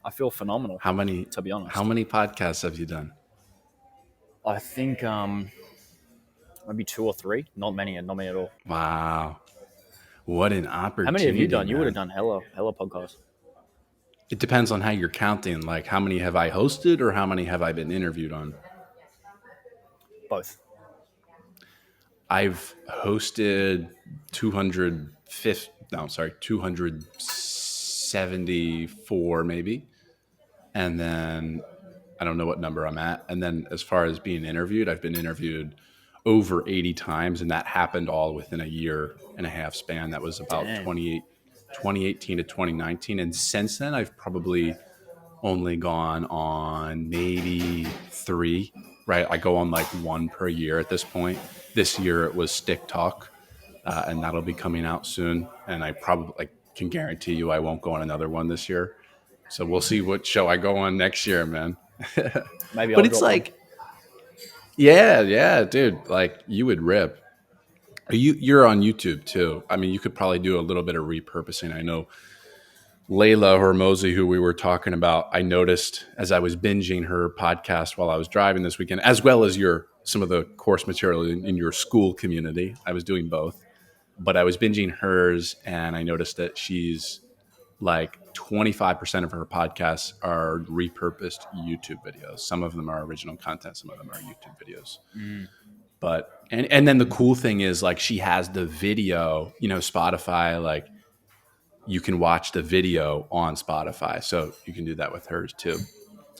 I feel phenomenal, How many to be how honest. many podcasts have you done? I think maybe two or three. Not many at all. Wow. What an How many have you opportunity, done? You would have man. done hella podcasts. It depends on how you're counting. Like, how many have I hosted or how many have I been interviewed on? Both. I've hosted 250, no, sorry, 274 maybe. And then I don't know what number I'm at. And then as far as being interviewed, I've been interviewed over 80 times. And that happened all within a year and a half span. That was about Damn. 2018 to 2019. And since then, I've probably only gone on maybe three, right? I go on like one per year at this point. This year it was Stick Talk, and that'll be coming out soon. And I probably can guarantee you I won't go on another one this year. So we'll see what show I go on next year, man. Maybe But I'll it's drop one. like, yeah, dude, like you would rip. You're on YouTube too. I mean, you could probably do a little bit of repurposing. I know Layla Hormozy, who we were talking about, I noticed as I was binging her podcast while I was driving this weekend, as well as your some of the course material in your school community. I was doing both, but I was binging hers, and I noticed that she's like 25% of her podcasts are repurposed YouTube videos. Some of them are original content, some of them are YouTube videos. Mm. But and then the cool thing is like she has the video, Spotify, like you can watch the video on Spotify. So you can do that with hers too.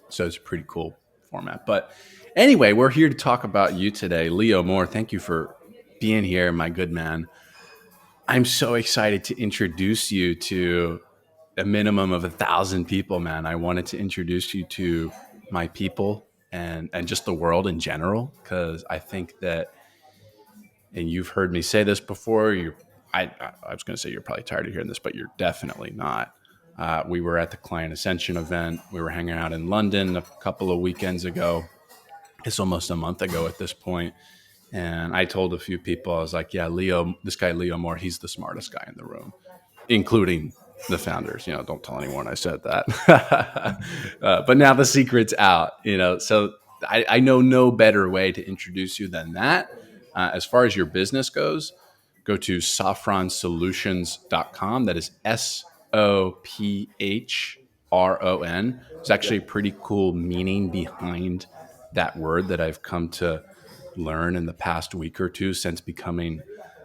So it's a pretty cool format. But anyway, we're here to talk about you today. Leo Moore, thank you for being here, my good man. I'm so excited to introduce you to a minimum of 1,000 people, man. I wanted to introduce you to my people and just the world in general, because I think that, and you've heard me say this before, I was going to say you're probably tired of hearing this, but you're definitely not. We were at the Client Ascension event. We were hanging out in London a couple of weekends ago. It's almost a month ago at this point. And I told a few people, I was like, yeah, this guy, Leo Moore, he's the smartest guy in the room, including the founders. Don't tell anyone I said that. But now the secret's out, so I know no better way to introduce you than that. As far as your business goes, go to sophronsolutions.com. That is SOPHRON. There's actually a pretty cool meaning behind that word that I've come to learn in the past week or two since becoming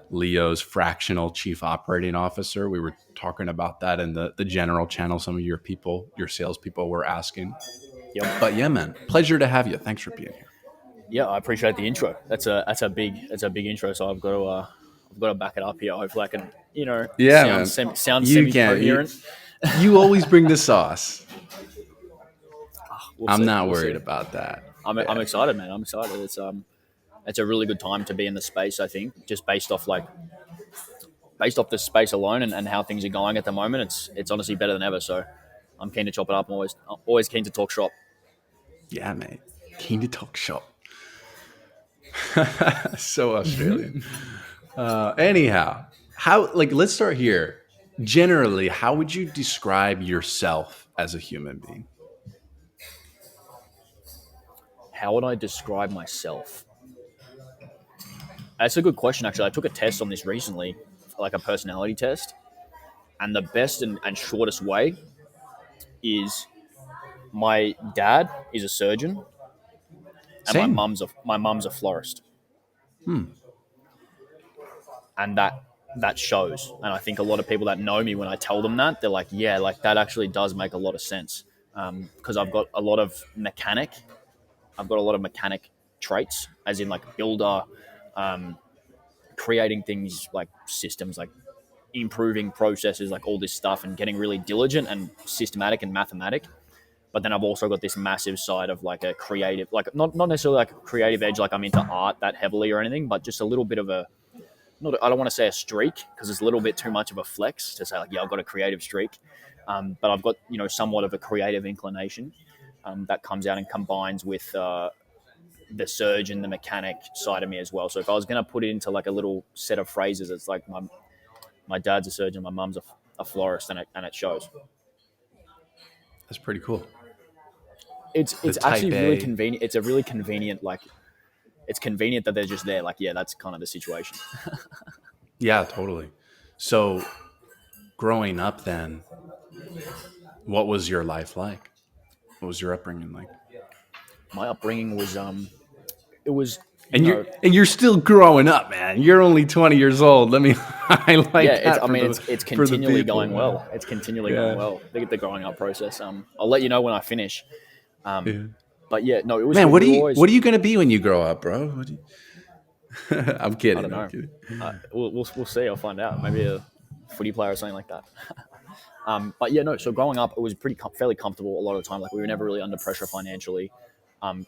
Leo's fractional chief operating officer. We were talking about that in the general channel. Some of your salespeople were asking. Yep. But yeah, man, pleasure to have you. Thanks for being here. Yeah, I appreciate the intro. That's a big intro. So I've got to back it up here. Hopefully, I can Yeah, man. sound You semi can. coherent. You always bring the sauce. We'll I'm see. not We'll worried see. about that. I'm Yeah. excited, man. I'm excited. It's a really good time to be in the space. I think just based off the space alone and how things are going at the moment, it's honestly better than ever. So I'm keen to chop it up. I'm always keen to talk shop. Yeah, mate. Keen to talk shop. So Australian. Anyhow, let's start here. Generally, how would you describe yourself as a human being? How would I describe myself? That's a good question, actually. I took a test on this recently, like a personality test, and the best and shortest way is my dad is a surgeon and my Same. mum's a florist, Hmm. and that shows. And I think a lot of people that know me, when I tell them that, they're like, yeah, like that actually does make a lot of sense, because I've got a lot of mechanic traits, as in like builder, um, creating things like systems, like improving processes, like all this stuff, and getting really diligent and systematic and mathematic. But then I've also got this massive side of like a creative, like not necessarily like a creative edge, like I'm into art that heavily or anything, but just a little bit of a, not, I don't want to say a streak because it's a little bit too much of a flex to say like, yeah, I've got a creative streak. But I've got, somewhat of a creative inclination, that comes out and combines with the surgeon, the mechanic side of me as well. So if I was going to put it into like a little set of phrases, it's like my dad's a surgeon, my mum's a florist, and it shows. That's pretty cool. The It's actually type really A. convenient. It's a really convenient, like, it's convenient that they're just there. Like, yeah, that's kind of the situation. Yeah, totally. So growing up then, what was your life like? What was your upbringing like? My upbringing was it was, And you're still growing up, man. You're only 20 years old. Let me yeah, highlight it's, that I mean, it's for the continually people, going man. well. It's continually going Yeah. well. The growing up process. I'll let you know when I finish. Um, Yeah. but yeah, no, it was Man, good. We were always, what are you gonna be when you grow up, bro? I'm I don't kidding. I'm know. kidding. We'll see. I'll find out. Maybe a footy player or something like that. But yeah, no. So growing up, it was fairly comfortable a lot of the time. Like, we were never really under pressure financially.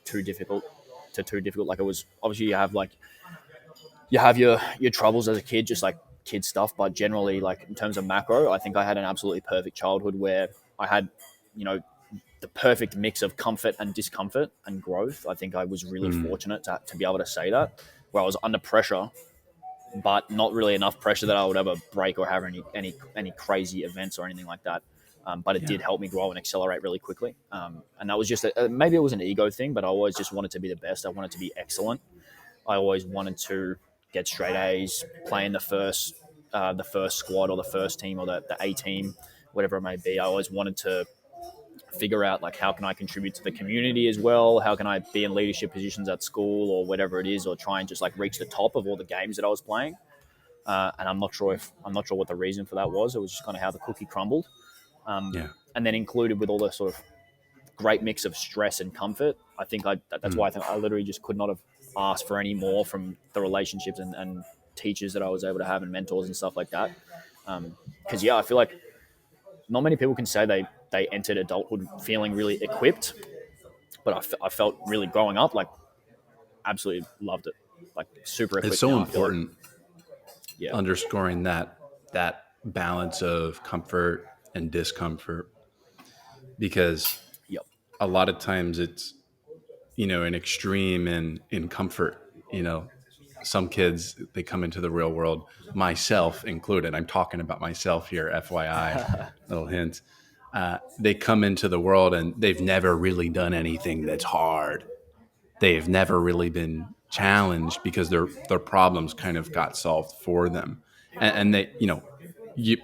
Too difficult too difficult. Like, it was obviously, you have your troubles as a kid, just like kid stuff. But generally, like, in terms of macro, I think I had an absolutely perfect childhood where I had, you know, the perfect mix of comfort and discomfort and growth. I think I was really Mm, fortunate to be able to say that, where I was under pressure, but not really enough pressure that I would ever break or have any crazy events or anything like that. But it yeah. did help me grow and accelerate really quickly. And that was just maybe it was an ego thing, but I always just wanted to be the best. I wanted to be excellent. I always wanted to get straight A's, play in the first squad or the first team or the A team, whatever it may be. I always wanted to figure out, like, how can I contribute to the community as well? How can I be in leadership positions at school or whatever it is, or try and just like reach the top of all the games that I was playing. And I'm not sure what the reason for that was. It was just kind of how the cookie crumbled. Yeah. And then included with all the sort of great mix of stress and comfort, I think that's Mm. why I think I literally just could not have asked for any more from the relationships and teachers that I was able to have and mentors and stuff like that. Because yeah, I feel like not many people can say they entered adulthood feeling really equipped, but I felt really growing up like absolutely loved it, like super It's equipped so now. I feel like, important yeah, underscoring that balance of comfort and discomfort because yep, a lot of times it's an extreme in comfort. Some kids, they come into the real world, myself included. I'm talking about myself here, FYI, little hint. They come into the world and they've never really done anything that's hard. They've never really been challenged because their problems kind of got solved for them, and they,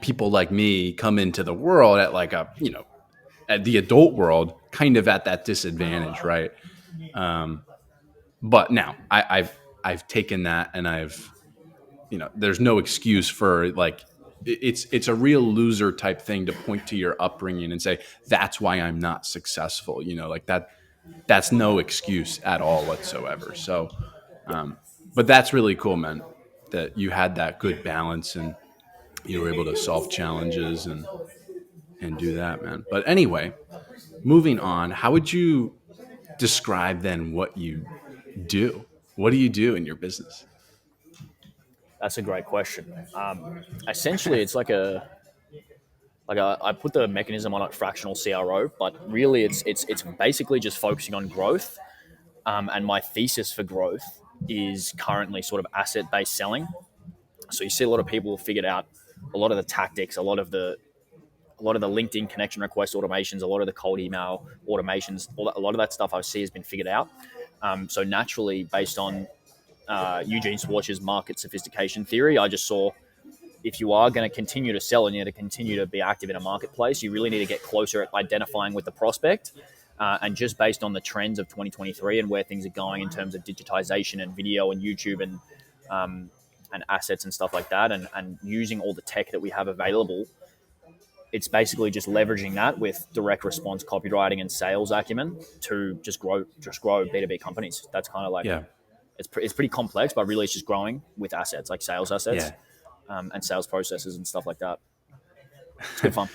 people like me come into the world at like at the adult world, kind of at that disadvantage, right? Um, but now I've taken that and there's no excuse for like it's a real loser type thing to point to your upbringing and say that's why I'm not successful. Like that's no excuse at all whatsoever. So, yep. but that's really cool, man, that you had that good balance and you were able to solve challenges and do that, man. But anyway, moving on, how would you describe then what you do? What do you do in your business? That's a great question. Essentially, it's I put the mechanism on it, fractional CRO, but really it's basically just focusing on growth. And my thesis for growth is currently sort of asset based selling. So you see a lot of people have figured out a lot of the tactics, a lot of the LinkedIn connection request automations, a lot of the cold email automations, a lot of that stuff I see has been figured out. So naturally, based on Eugene Schwartz's market sophistication theory, I just saw if you are going to continue to sell and you're going to continue to be active in a marketplace, you really need to get closer at identifying with the prospect. And just based on the trends of 2023 and where things are going in terms of digitization and video and YouTube and assets and stuff like that, and using all the tech that we have available, it's basically just leveraging that with direct response copywriting and sales acumen to just grow B2B companies. That's kind of like Yeah. it's pretty complex, but really it's just growing with assets like sales assets, Yeah. and sales processes and stuff like that. It's good fun.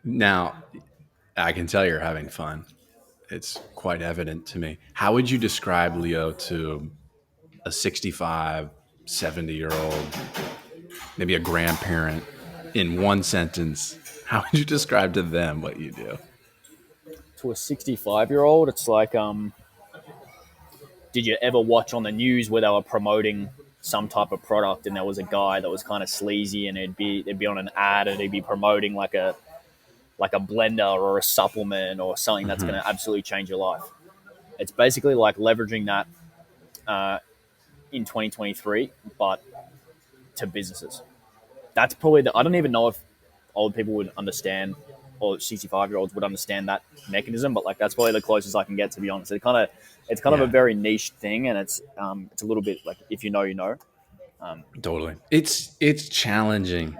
Now, I can tell you're having fun. It's quite evident to me. How would you describe Leo to a 65, 70-year old, maybe a grandparent in one sentence? How would you describe to them what you do? To a 65-year-old, it's like, did you ever watch on the news where they were promoting some type of product and there was a guy that was kind of sleazy and it'd be on an ad and he'd be promoting like a blender or a supplement or something that's going Hmm. to absolutely change your life. It's basically like leveraging that uh, in 2023, but to businesses. That's probably I don't even know if old people would understand or 65-year-olds would understand that mechanism, but like that's probably the closest I can get, to be honest. It's kind of a Yeah, very niche thing, and it's a little bit like if you know, you know. totally. It's challenging.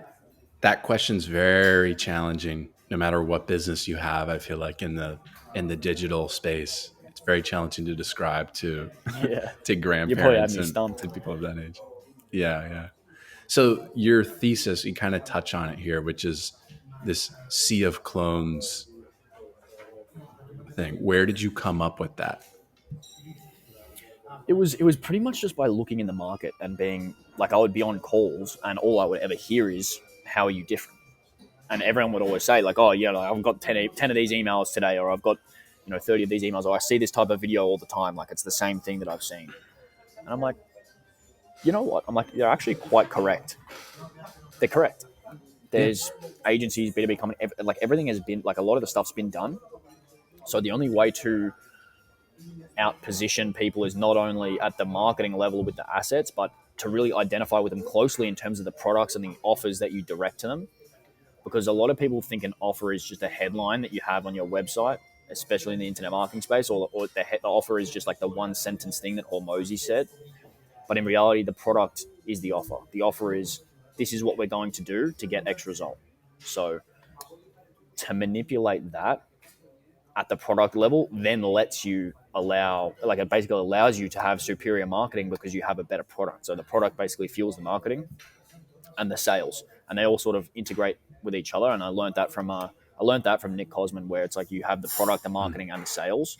That question's very challenging no matter what business you have. I feel like in the digital space, it's very challenging to describe to Yeah, to you probably had grandparents me and stumped. to people of that age. Yeah, yeah. So your thesis, you kind of touch on it here, which is this sea of clones thing. Where did you come up with that? It was pretty much just by looking in the market and being like I would be on calls and all I would ever hear is how are you different, and everyone would always say like, oh yeah, like, I've got 10 of these emails today, or I've got 30 of these emails, or I see this type of video all the time, like it's the same thing that I've seen. And I'm like, you know what, I'm like, they're actually quite correct. They're correct. Yeah. There's agencies, B2B company, like everything has been like a lot of the stuff's been done. So the only way to out position people is not only at the marketing level with the assets, but to really identify with them closely in terms of the products and the offers that you direct to them. Because a lot of people think an offer is just a headline that you have on your website, especially in the internet marketing space, or the offer is just like the one sentence thing that Hormozy said. But in reality, the product is the offer. The offer is this is what we're going to do to get X result. So to manipulate that at the product level then lets you allow, like it basically allows you to have superior marketing because you have a better product. So the product basically fuels the marketing and the sales, and they all sort of integrate with each other. And I learned that from Nick Cosman, where it's like you have the product, the Mm. marketing, and the sales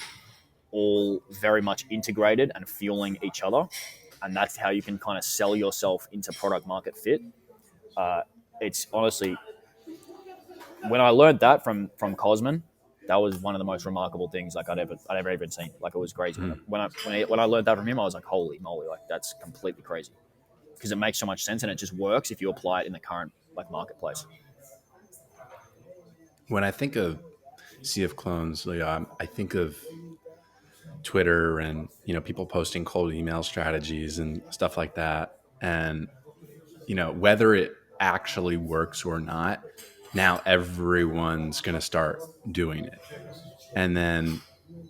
all very much integrated and fueling each other, and that's how you can kind of sell yourself into product market fit. It's honestly, when I learned that from Cosman, that was one of the most remarkable things like I'd ever even seen. Like it was crazy Mm. when I learned that from him. I was like, holy moly, like that's completely crazy because it makes so much sense and it just works if you apply it in the current like marketplace. When I think of sea of clones, like, I think of Twitter and people posting cold email strategies and stuff like that. And whether it actually works or not, now everyone's going to start doing it. And then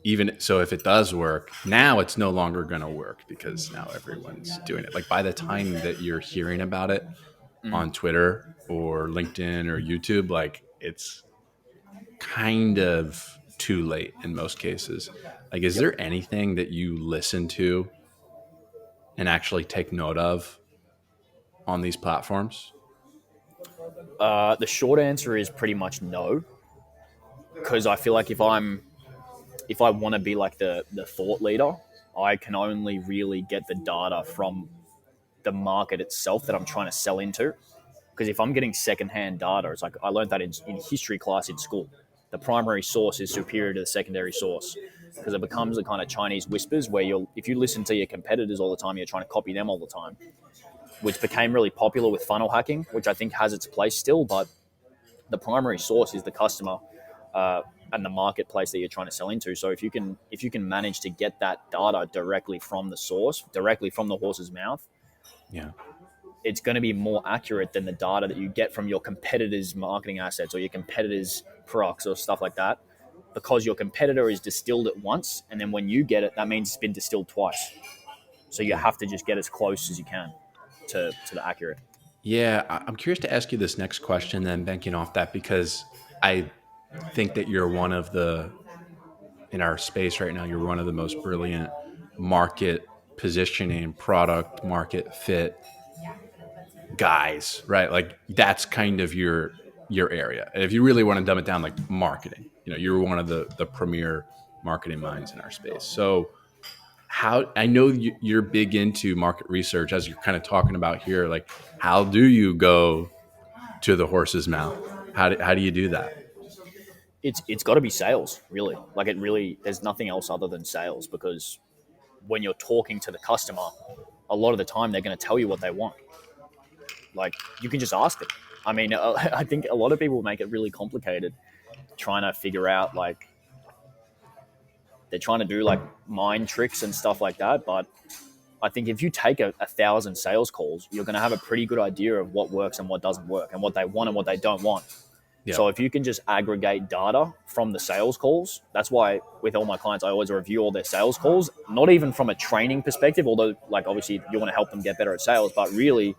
even so, if it does work, now it's no longer going to work because now everyone's doing it. Like by the time that you're hearing about it Mm. on Twitter or LinkedIn or YouTube, like it's kind of too late in most cases. Like, is Yep. there anything that you listen to and actually take note of on these platforms? The short answer is pretty much no, because I feel like if I want to be like the thought leader, I can only really get the data from the market itself that I'm trying to sell into. Because if I'm getting secondhand data, it's like I learned that in history class in school. The primary source is superior to the secondary source because it becomes a kind of Chinese whispers where if you listen to your competitors all the time, you're trying to copy them all the time, which became really popular with funnel hacking, which I think has its place still. But the primary source is the customer uh, and the marketplace that you're trying to sell into. So if you can manage to get that data directly from the source, directly from the horse's mouth, Yeah. it's going to be more accurate than the data that you get from your competitors' marketing assets or your competitors' products or stuff like that, because your competitor is distilled it once, and then when you get it, that means it's been distilled twice. So you Yeah. have to just get as close as you can to the accurate. Yeah. I'm curious to ask you this next question, then banking off that, because I think that you're one of in our space right now, you're one of the most brilliant market positioning, product market fit guys, right? Like that's kind of your area. And if you really want to dumb it down, like marketing, you're one of the premier marketing minds in our space. So how I know you're big into market research, as you're kind of talking about here. Like, how do you go to the horse's mouth? How do you do that? It's got to be sales, really. Like it really, there's nothing else other than sales, because when you're talking to the customer, a lot of the time they're going to tell you what they want. Like you can just ask them. I mean, I think a lot of people make it really complicated. trying to figure out like they're trying to do like mind tricks and stuff like that. But I think if you take 1,000 sales calls, you're going to have a pretty good idea of what works and what doesn't work and what they want and what they don't want. Yeah. So if you can just aggregate data from the sales calls, that's why with all my clients, I always review all their sales calls, not even from a training perspective, although like obviously you want to help them get better at sales, but really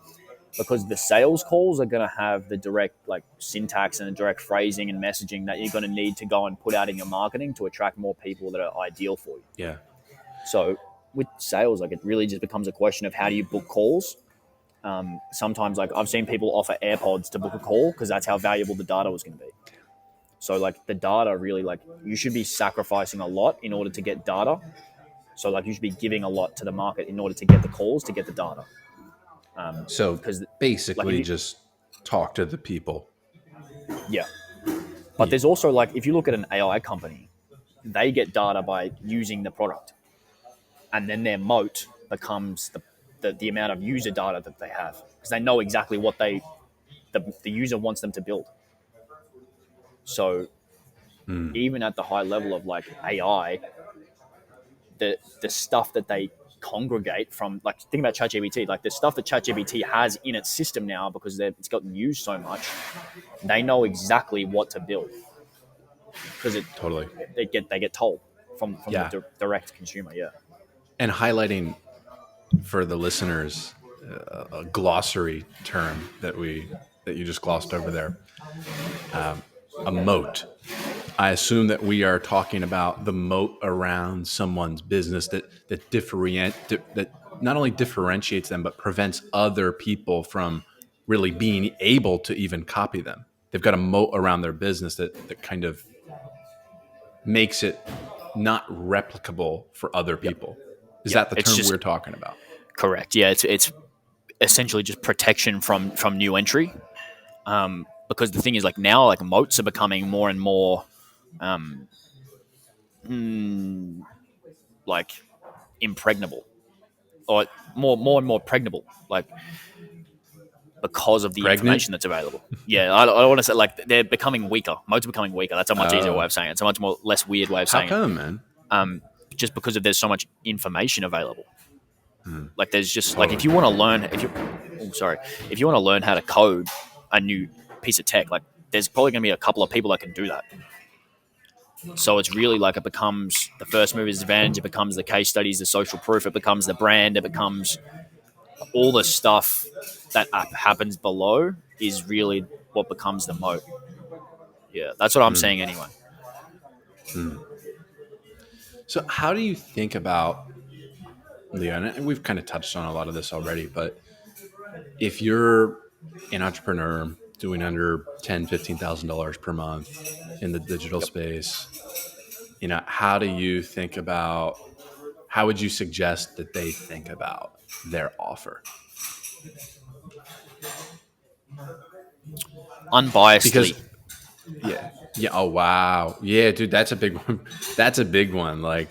because the sales calls are going to have the direct like syntax and the direct phrasing and messaging that you're going to need to go and put out in your marketing to attract more people that are ideal for you. Yeah. So with sales, like it really just becomes a question of how do you book calls. Sometimes like I've seen people offer AirPods to book a call because that's how valuable the data was going to be. So like the data really like you should be sacrificing a lot in order to get data. So like you should be giving a lot to the market in order to get the calls to get the data. So Because like if basically, you, just talk to the people. yeah, but Yeah. there's also like if you look at an AI company, they get data by using the product, and then their moat becomes the amount of user data that they have because they know exactly what the user wants them to build. So even at the high level of like AI, the stuff that they congregate from like think about ChatGPT, like the stuff that ChatGPT has in its system now because it's gotten used so much, they know exactly what to build because Totally. they get told from the Yeah. direct consumer. Yeah. And highlighting for the listeners a glossary term that you just glossed over there, a moat. I assume that we are talking about the moat around someone's business that not only differentiates them but prevents other people from really being able to even copy them. They've got a moat around their business that kind of makes it not replicable for other Yep. people. Is Yep. that the It's term just we're talking about? correct. Yeah. It's essentially just protection from new entry. Because the thing is like now like moats are becoming more and more um, like impregnable or more and more pregnable like because of the Pregnant? information that's available. Yeah, I don't want to say like they're becoming weaker. Moats are becoming weaker. That's a much easier way Oh, of saying it. It's a much more less weird way of how saying it. come, man? Just because of there's so much information available. Like there's just like if Totally. you want to learn if you want to learn how to code a new piece of tech, like there's probably going to be a couple of people that can do that. So it's really like it becomes the first mover's advantage. It becomes the case studies, the social proof. It becomes the brand. It becomes all the stuff that happens below is really what becomes the moat. Yeah, that's what I'm saying anyway. So, how do you think about Leo? And we've kind of touched on a lot of this already, but if you're an entrepreneur doing under $10,000, $15,000 per month in the digital Yep. space, how do you think about? How would you suggest that they think about their offer? Unbiasedly. Because yeah, yeah. Oh wow, yeah, dude, that's a big one. That's a big one. Like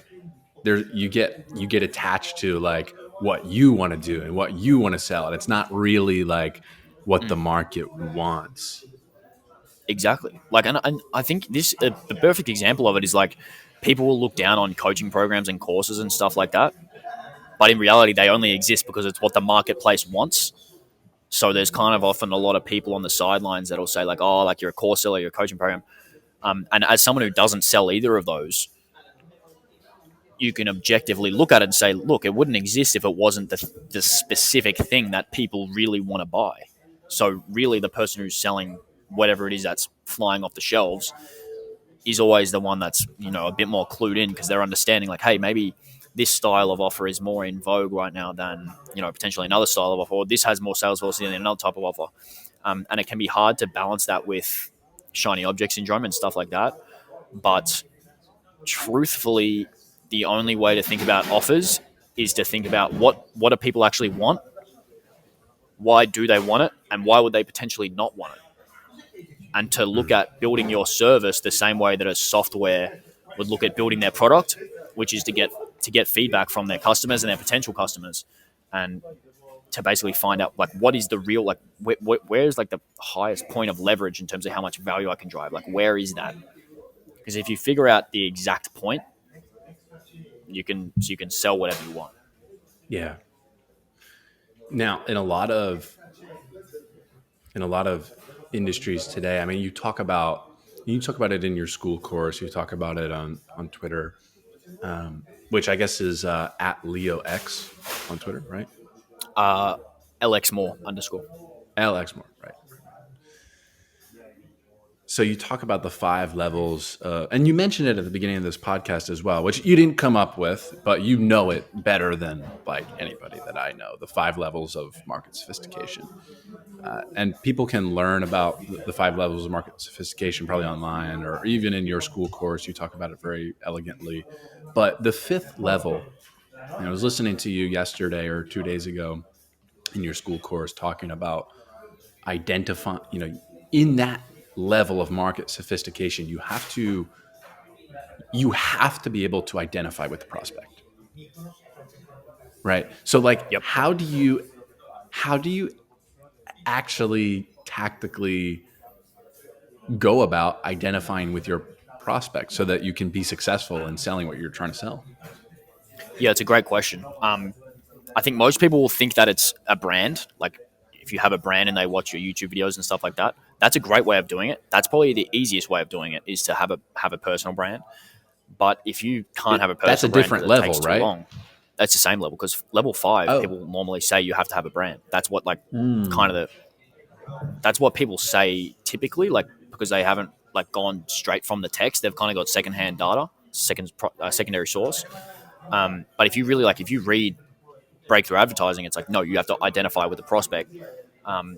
there, you get attached to like what you want to do and what you want to sell, and it's not really like what the market wants. Exactly. Like, and I think this the perfect example of it is like people will look down on coaching programs and courses and stuff like that, but in reality, they only exist because it's what the marketplace wants. So there's kind of often a lot of people on the sidelines that'll say like, "Oh, like you're a course seller, you're a coaching program." And as someone who doesn't sell either of those, you can objectively look at it and say, "Look, it wouldn't exist if it wasn't the specific thing that people really want to buy." So really, the person who's selling whatever it is that's flying off the shelves is always the one that's a bit more clued in because they're understanding like, hey, maybe this style of offer is more in vogue right now than potentially another style of offer, or this has more sales velocity than another type of offer. And it can be hard to balance that with shiny object syndrome and stuff like that. But truthfully, the only way to think about offers is to think about what do people actually want, why do they want it, and why would they potentially not want it, and to look at building your service the same way that a software would look at building their product, which is to get feedback from their customers and their potential customers, and to basically find out like what is the real where's like the highest point of leverage in terms of how much value I can drive. Like where is that? Because if you figure out the exact point, you can sell whatever you want. Yeah. Now, in a lot of industries today, I mean, you talk about it in your school course, you talk about it on Twitter, which I guess is at Leo X on Twitter, right? Uh, LX more underscore. LX more, right? So you talk about the 5 levels, and you mentioned it at the beginning of this podcast as well, which you didn't come up with, but you know it better than like anybody that I know. The 5 levels of market sophistication, and people can learn about the 5 levels of market sophistication probably online or even in your school course. You talk about it very elegantly, but the fifth level. I was listening to you yesterday or 2 days ago in your school course talking about identify, in that level of market sophistication, you have to be able to identify with the prospect, right? So like Yep. how do you actually tactically go about identifying with your prospect so that you can be successful in selling what you're trying to sell? Yeah, it's a great question. I think most people will think that it's a brand. Like if you have a brand and they watch your YouTube videos and stuff like that, that's a great way of doing it. That's probably the easiest way of doing it is to have a personal brand. But if you can't have a That's a personal brand because different it takes level, too right? long, that's the same level. Because level 5, Oh. people normally say you have to have a brand. That's what like kind Mm. of the that's what people say typically. Like because they haven't like gone straight from the text, they've kind of got secondhand data, secondary source. But if you really like, if you read breakthrough advertising, it's like no, you have to identify with the prospect.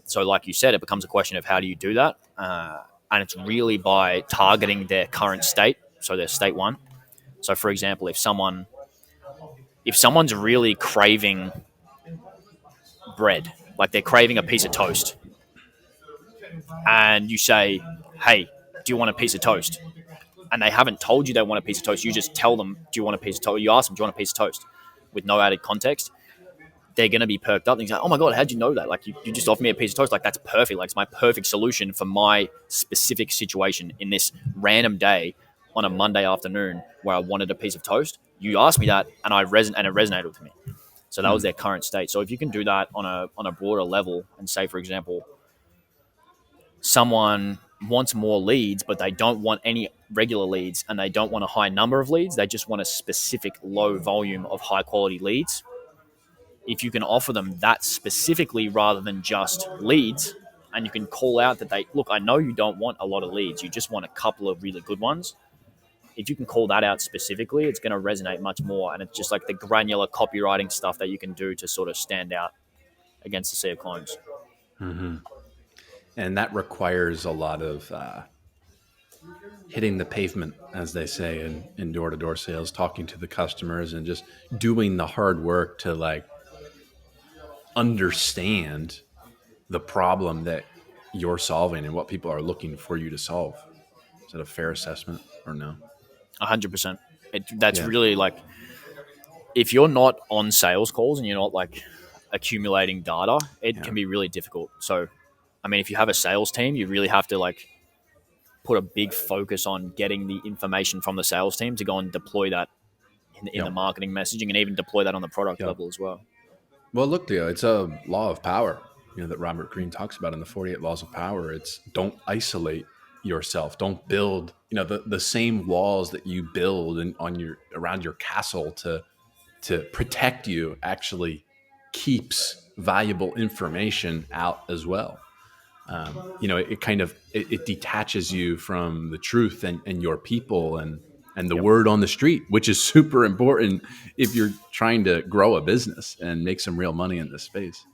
So like you said, it becomes a question of how do you do that, and it's really by targeting their current state, so their state 1. So for example, if someone's really craving bread, like they're craving a piece of toast, and you say, hey, do you want a piece of toast? And they haven't told you they want a piece of toast, you just tell them, do you want a piece of toast? You ask them, do you want a piece of toast? With no added context, they're going to be perked up. And he's like, oh my God, how'd you know that? Like, you just offered me a piece of toast. Like, that's perfect. Like, it's my perfect solution for my specific situation in this random day on a Monday afternoon where I wanted a piece of toast. You asked me that, and it resonated with me. So that was Mm. their current state. So if you can do that on a broader level, and say, for example, someone wants more leads, but they don't want any regular leads, and they don't want a high number of leads. They just want a specific low volume of high quality leads. If you can offer them that specifically rather than just leads, and you can call out that they look, I know you don't want a lot of leads, you just want a couple of really good ones. If you can call that out specifically, it's going to resonate much more. And it's just like the granular copywriting stuff that you can do to sort of stand out against the sea of clones. Hmm. And that requires a lot of hitting the pavement, as they say in door-to-door sales, talking to the customers and just doing the hard work to like understand the problem that you're solving and what people are looking for you to solve. Is that a fair assessment or no? 100%. That's Yeah. really like, if you're not on sales calls and you're not like accumulating data, it Yeah. can be really difficult. So, I mean, if you have a sales team, you really have to like put a big focus on getting the information from the sales team to go and deploy that in the Yep. marketing messaging, and even deploy that on the product Yep. level as well. Well, look, Theo, it's a law of power, that Robert Greene talks about in the 48 Laws of Power. It's don't isolate yourself. Don't build, the same walls that you build and on your around your castle to protect you actually keeps valuable information out as well. It kind of it detaches you from the truth and your people and the Yep. word on the street, which is super important if you're trying to grow a business and make some real money in this space.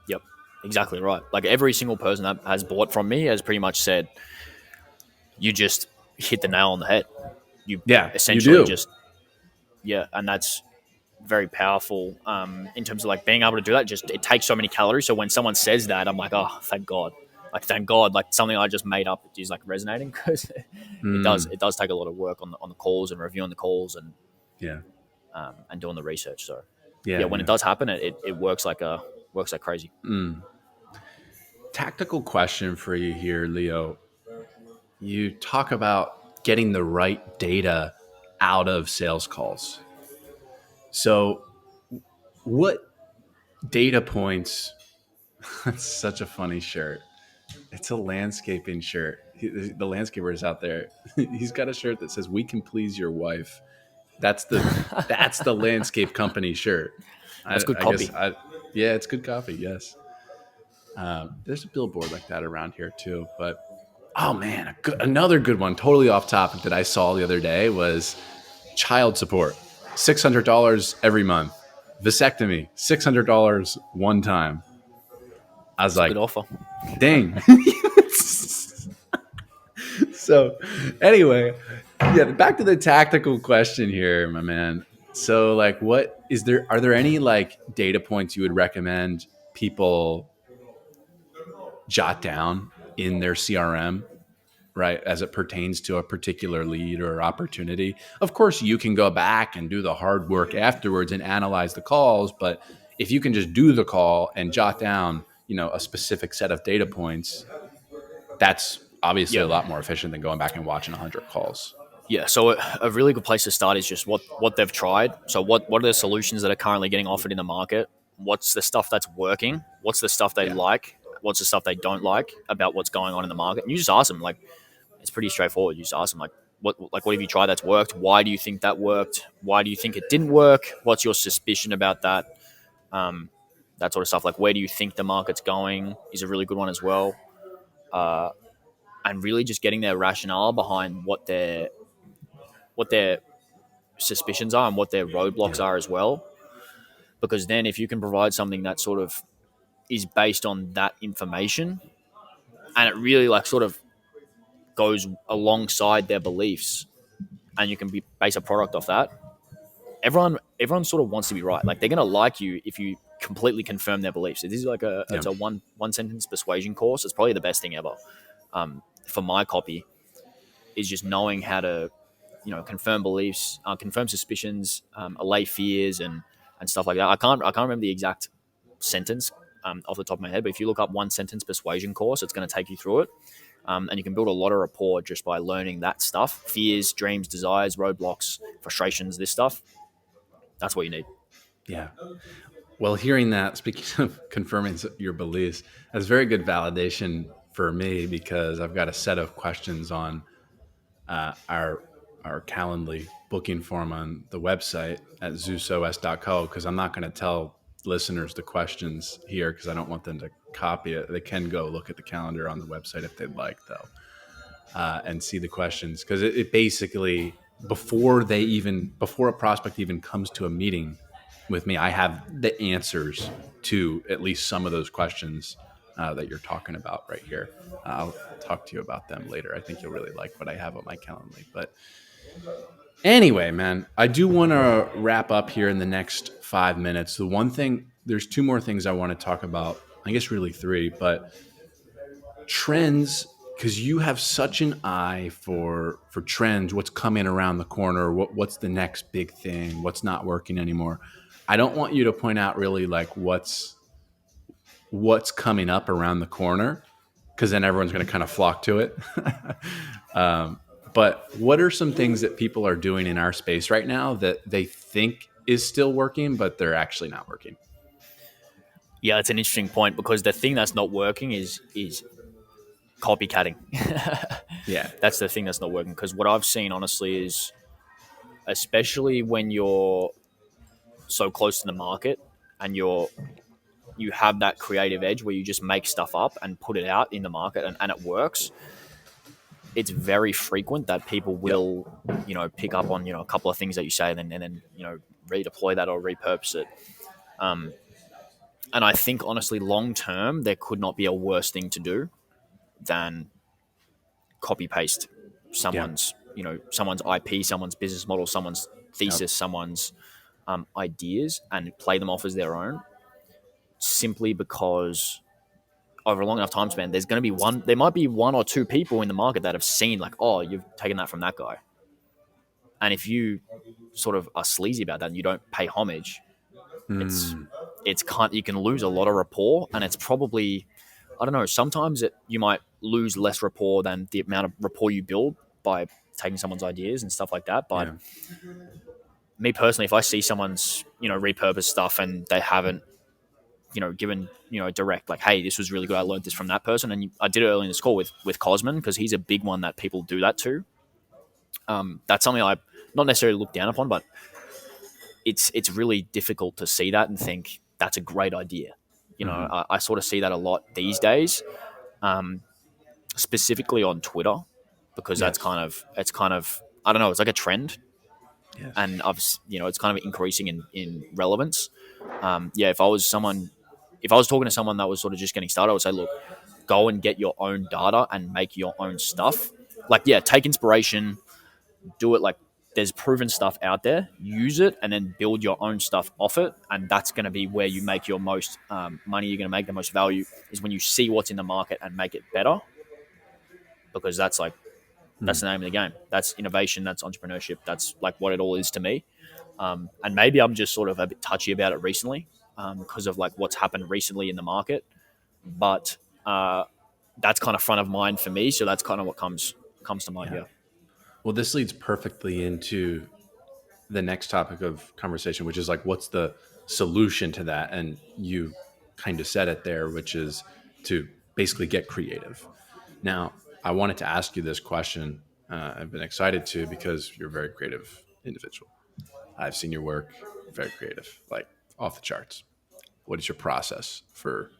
Yep. Exactly right. Like every single person that has bought from me has pretty much said, you just hit the nail on the head. You Yeah, you essentially do. just, yeah. And that's very powerful in terms of like being able to do that. Just it takes so many calories. So when someone says that, I'm like, oh, thank God. Like thank God, like something I just made up is like resonating, because it does Mm, it does take a lot of work on the calls and reviewing the calls yeah, and doing the research. So yeah, yeah, when it yeah. does happen, it works like crazy. Mm. Tactical question for you here, Leo. You talk about getting the right data out of sales calls. So, what data points? That's such a funny shirt. It's a landscaping shirt. The landscaper is out there. He's got a shirt that says "We can please your wife." That's the landscape company shirt. That's good I guess copy. yeah, it's good coffee. Yes, there's a billboard like that around here too. But oh man, another good one, totally off topic that I saw the other day was child support, $600 every month. Vasectomy, $600 one time. I was It's a good like, offer. dang. So, anyway, yeah, back to the tactical question here, my man. So, like, what is there? Are there any like data points you would recommend people jot down in their CRM, right, as it pertains to a particular lead or opportunity? Of course, you can go back and do the hard work afterwards and analyze the calls, but if you can just do the call and jot down, a specific set of data points, that's obviously Yeah. a lot more efficient than going back and watching 100 calls. Yeah, so a really good place to start is just what they've tried. So what are the solutions that are currently getting offered in the market? What's the stuff that's working? What's the stuff they Yeah. like? What's the stuff they don't like about what's going on in the market? And you just ask them. Like, it's pretty straightforward. You just ask them, what have you tried that's worked? Why do you think that worked? Why do you think it didn't work? What's your suspicion about that? Um, that sort of stuff. Like, where do you think the market's going is a really good one as well. And really just getting their rationale behind what their suspicions are and what their roadblocks Yeah. are as well. Because then, if you can provide something that sort of is based on that information, and it really like sort of goes alongside their beliefs, and you can base a product off that, everyone sort of wants to be right. Like, they're gonna like you if you completely confirm their beliefs. So this is like Yeah. it's a one sentence persuasion course. It's probably the best thing ever. For my copy is just knowing how to confirm beliefs, confirm suspicions, allay fears, and stuff like that. I can't remember the exact sentence off the top of my head, but if you look up one sentence persuasion course, it's going to take you through it, and you can build a lot of rapport just by learning that stuff: fears, dreams, desires, roadblocks, frustrations. This stuff. That's what you need. Yeah. Well, hearing that, speaking of confirming your beliefs, that's very good validation for me because I've got a set of questions on our Calendly booking form on the website at ZeusOS.co because I'm not going to tell listeners the questions here because I don't want them to copy it. They can go look at the calendar on the website if they'd like, though, and see the questions because it basically before a prospect even comes to a meeting with me, I have the answers to at least some of those questions that you're talking about right here. I'll talk to you about them later. I think you'll really like what I have on my Calendly. But anyway, man, I do want to wrap up here in the next 5 minutes. There's two more things I want to talk about. I guess really three, but trends, because you have such an eye for trends, what's coming around the corner, what's the next big thing, what's not working anymore. I don't want you to point out really like what's coming up around the corner because then everyone's going to kind of flock to it. But what are some things that people are doing in our space right now that they think is still working, but they're actually not working? Yeah, it's an interesting point because the thing that's not working is copycatting. Yeah. That's the thing that's not working because what I've seen honestly is, especially when you're so close to the market and you have that creative edge where you just make stuff up and put it out in the market and it works, it's very frequent that people Yep. will pick up on a couple of things that you say and then redeploy that or repurpose it. And I think honestly, long term, there could not be a worse thing to do than copy paste Yeah. someone's IP, someone's business model, someone's Yep. thesis, someone's ideas, and play them off as their own. Simply because over a long enough time span, there might be one or two people in the market that have seen like, oh, you've taken that from that guy. And if you sort of are sleazy about that and you don't pay homage, you can lose a lot of rapport, and it's probably, I don't know, sometimes you might lose less rapport than the amount of rapport you build by taking someone's ideas and stuff like that. But Yeah. me personally, if I see someone's, repurposed stuff and they haven't, given, direct, like, hey, this was really good, I learned this from that person. And I did it early in the school with Cosman, because he's a big one that people do that to. That's something I not necessarily look down upon, but it's really difficult to see that and think that's a great idea. Mm-hmm. I sort of see that a lot these days, specifically on Twitter, because that's Yes. kind of I don't know, it's like a trend, Yes. and it's kind of increasing in relevance. Yeah, if I was talking to someone that was sort of just getting started, I would say, look, go and get your own data and make your own stuff. Like, yeah, take inspiration, do it. Like, there's proven stuff out there, use it, and then build your own stuff off it. And that's going to be where you make your most money. You're going to make the most value is when you see what's in the market and make it better, because that's Mm. the name of the game. That's innovation. That's entrepreneurship. That's like what it all is to me. And maybe I'm just sort of a bit touchy about it recently, because of like what's happened recently in the market. But that's kind of front of mind for me. So that's kind of what comes to mind Yeah. here. Well, this leads perfectly into the next topic of conversation, which is like, what's the solution to that? And you kind of said it there, which is to basically get creative. Now, I wanted to ask you this question. I've been excited to, because you're a very creative individual. I've seen your work, very creative, like off the charts. What is your process for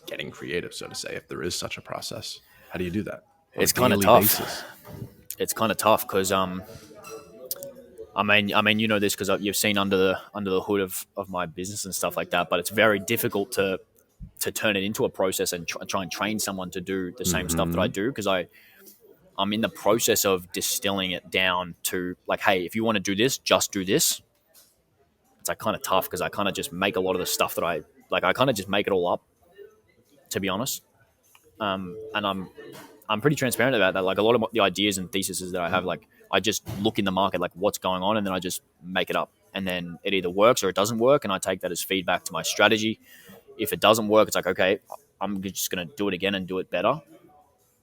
getting creative, so to say, if there is such a process? How do you do that on a It's kind of daily tough. basis? It's kind of tough because I mean, this because you've seen under the hood of my business and stuff like that. But it's very difficult to turn it into a process and try and train someone to do the same stuff that I Mm-hmm. do, because I'm in the process of distilling it down to, like, hey, if you want to do this, just do this. It's like kind of tough because I kind of just make a lot of the stuff that I like. I kind of just make it all up, to be honest. And I'm pretty transparent about that. Like, a lot of the ideas and theses that I have, like, I just look in the market, like what's going on, and then I just make it up. And then it either works or it doesn't work, and I take that as feedback to my strategy. If it doesn't work, it's like, okay, I'm just going to do it again and do it better,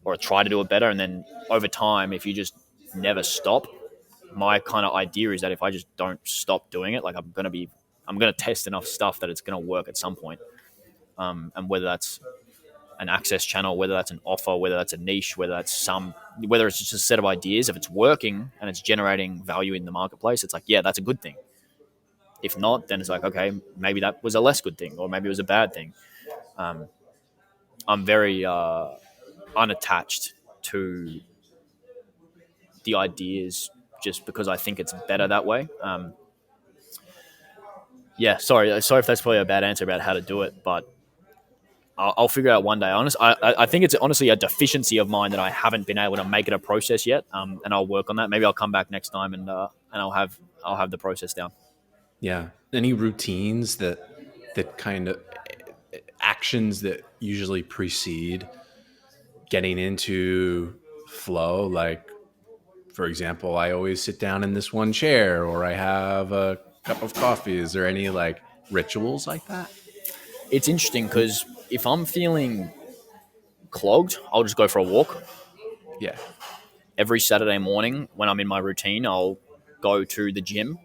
or try to do it better. And then over time, if you just never stop, my kind of idea is that if I just don't stop doing it, like, I'm going to test enough stuff that it's going to work at some point. And whether that's an access channel, whether that's an offer, whether that's a niche, whether it's just a set of ideas, if it's working and it's generating value in the marketplace, it's like, yeah, that's a good thing. If not, then it's like, okay, maybe that was a less good thing, or maybe it was a bad thing. Um, I'm very unattached to the ideas, just because I think it's better that way. Yeah, sorry if that's probably a bad answer about how to do it, but I'll figure it out one day. I think it's honestly a deficiency of mine that I haven't been able to make it a process yet, and I'll work on that. Maybe I'll come back next time and I'll have the process down. Yeah. Any routines that kind of actions that usually precede getting into flow? Like, for example, I always sit down in this one chair, or I have a cup of coffee. Is there any like rituals like that? It's interesting because if I'm feeling clogged, I'll just go for a walk. Yeah. Every Saturday morning when I'm in my routine, I'll go to the gym,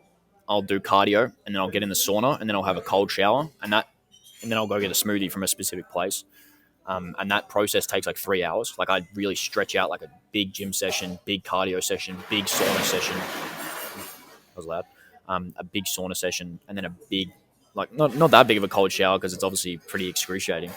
I'll do cardio, and then I'll get in the sauna, and then I'll have a cold shower, and then I'll go get a smoothie from a specific place. And that process takes like 3 hours. Like, I really stretch out, like a big gym session, big cardio session, big sauna session. That was loud. A big sauna session, and then a big, like, not that big of a cold shower, because it's obviously pretty excruciating.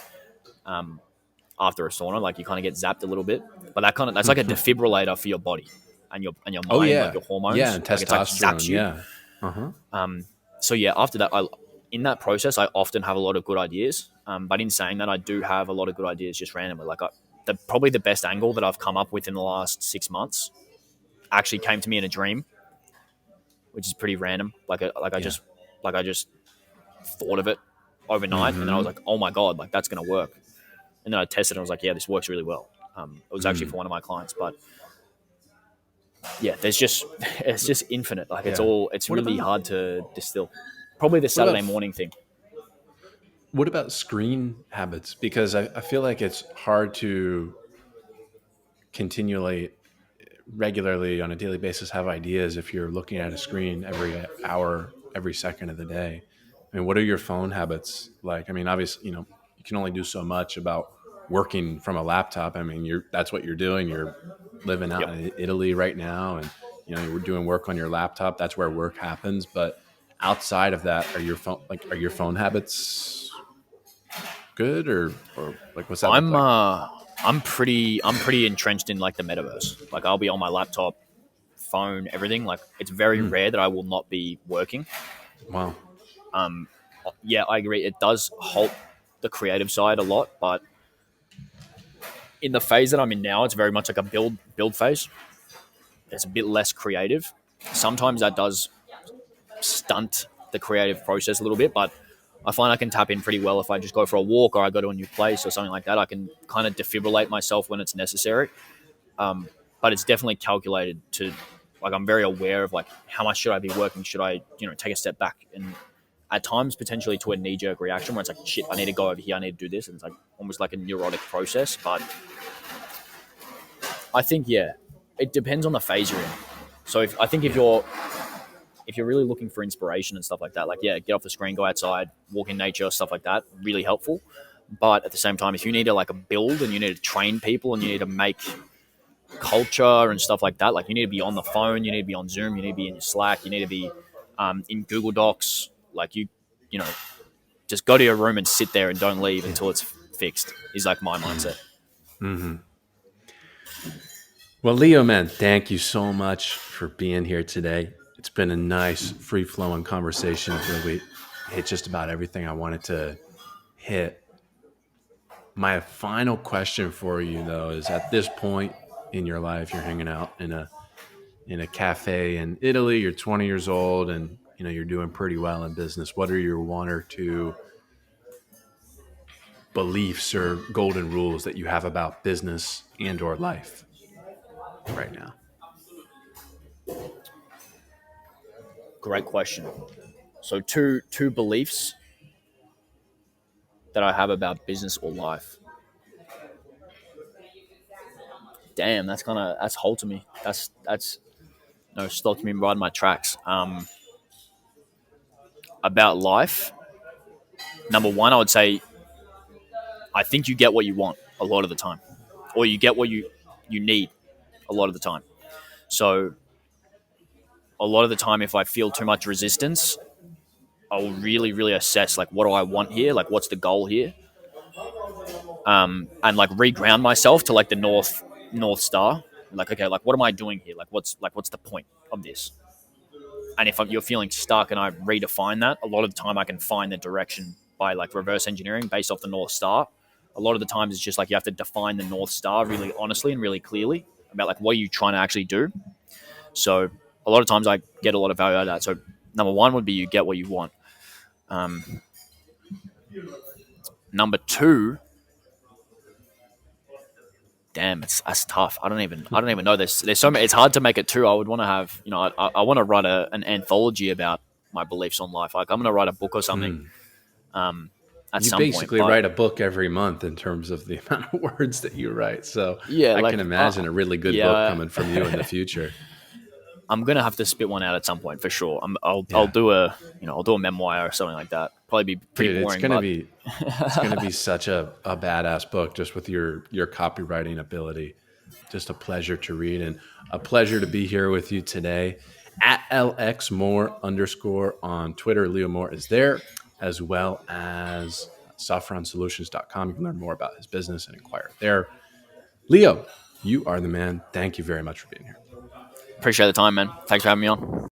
After a sauna, like, you kind of get zapped a little bit, but that's like a defibrillator for your body and your Oh mind, like yeah. your Yeah. hormones. And Like, it's like zaps testosterone. you. Yeah. Uh-huh. So yeah, after that, in that process, I often have a lot of good ideas. But in saying that, I do have a lot of good ideas just randomly. Like, probably the best angle that I've come up with in the last 6 months actually came to me in a dream, which is pretty random. Yeah. Like, I just thought of it overnight, and then I was Mm-hmm. like, oh my god, like, that's gonna work. And then I tested, and I was like, yeah, this works really well. It was actually for Mm. one of my clients, but yeah, it's just infinite. Like, Yeah. it's What really about hard to distill. Probably the what Saturday about morning thing. what about screen habits? Because I feel like it's hard to continually regularly on a daily basis have ideas if you're looking at a screen every hour, every second of the day? I mean, what are your phone habits like? I mean, obviously, you can only do so much about working from a laptop. I mean, that's what you're doing. You're living out Yep. in Italy right now, and you're doing work on your laptop. That's where work happens. But outside of that, are your phone habits good, or like what's that look I'm like? uh I'm pretty entrenched in like the metaverse. Like I'll be on my laptop, phone, everything. Like it's very Mm, rare that I will not be working. wow. Yeah, I agree. It does halt the creative side a lot, but in the phase that I'm in now, it's very much like a build phase. It's a bit less creative. Sometimes that does stunt the creative process a little bit, but I find I can tap in pretty well if I just go for a walk or I go to a new place or something like that. I can kind of defibrillate myself when it's necessary. But it's definitely calculated to, like, I'm very aware of like how much should I be working? Should I, take a step back? And at times potentially to a knee jerk reaction where it's like, shit, I need to go over here. I need to do this. And it's like almost like a neurotic process. But I think, yeah, it depends on the phase you're in. So I think Yeah. if you're really looking for inspiration and stuff like that, like, yeah, get off the screen, go outside, walk in nature, stuff like that, really helpful. But at the same time, if you need to like build and you need to train people and you need to make culture and stuff like that, like you need to be on the phone, you need to be on Zoom, you need to be in Slack, you need to be in Google Docs. Like you know, just go to your room and sit there and don't leave Yeah. until it's fixed. Is like my Mm. mindset. Hmm. Well, Leo, man, thank you so much for being here today. It's been a nice, free flowing conversation. I feel like we hit just about everything I wanted to hit. My final question for you, though, is at this point in your life, you're hanging out in a cafe in Italy. You're 20 years old, and you're doing pretty well in business. What are your one or two beliefs or golden rules that you have about business and or life right now? Great question. So two beliefs that I have about business or life. Damn, that's whole to me. That's stopped me right in my tracks. About life, number one, I would say I think you get what you want a lot of the time, or you get what you need a lot of the time. So a lot of the time, if I feel too much resistance, I'll really really assess like what do I want here, like what's the goal here, and like reground myself to like the north star. Like okay, like what am I doing here? What's the point of this? And if you're feeling stuck and I redefine that, a lot of the time I can find the direction by like reverse engineering based off the North Star. A lot of the times it's just like you have to define the North Star really honestly and really clearly about like what are you trying to actually do. So a lot of times I get a lot of value out of that. So number one would be you get what you want. Um, Number two, damn, that's tough. I don't even know. There's so many. It's hard to make it two. I would want to have I want to write an anthology about my beliefs on life. Like I'm going to write a book or something Hmm. um, at You some point. basically But write a book every month in terms of the amount of words that you write. So yeah, I can like imagine a really good book yeah, coming from you in the future. I'm gonna have to spit one out at some point for sure. I'll Yeah, do a memoir or something like that. Probably be pretty dude, boring, but it's gonna be such a badass book just with your copywriting ability. Just a pleasure to read and a pleasure to be here with you today. At LXMore underscore on Twitter. Leo Moore is there, as well as saffronsolutions.com. You can learn more about his business and inquire there. Leo, you are the man. Thank you very much for being here. appreciate the time, man. Thanks for having me on.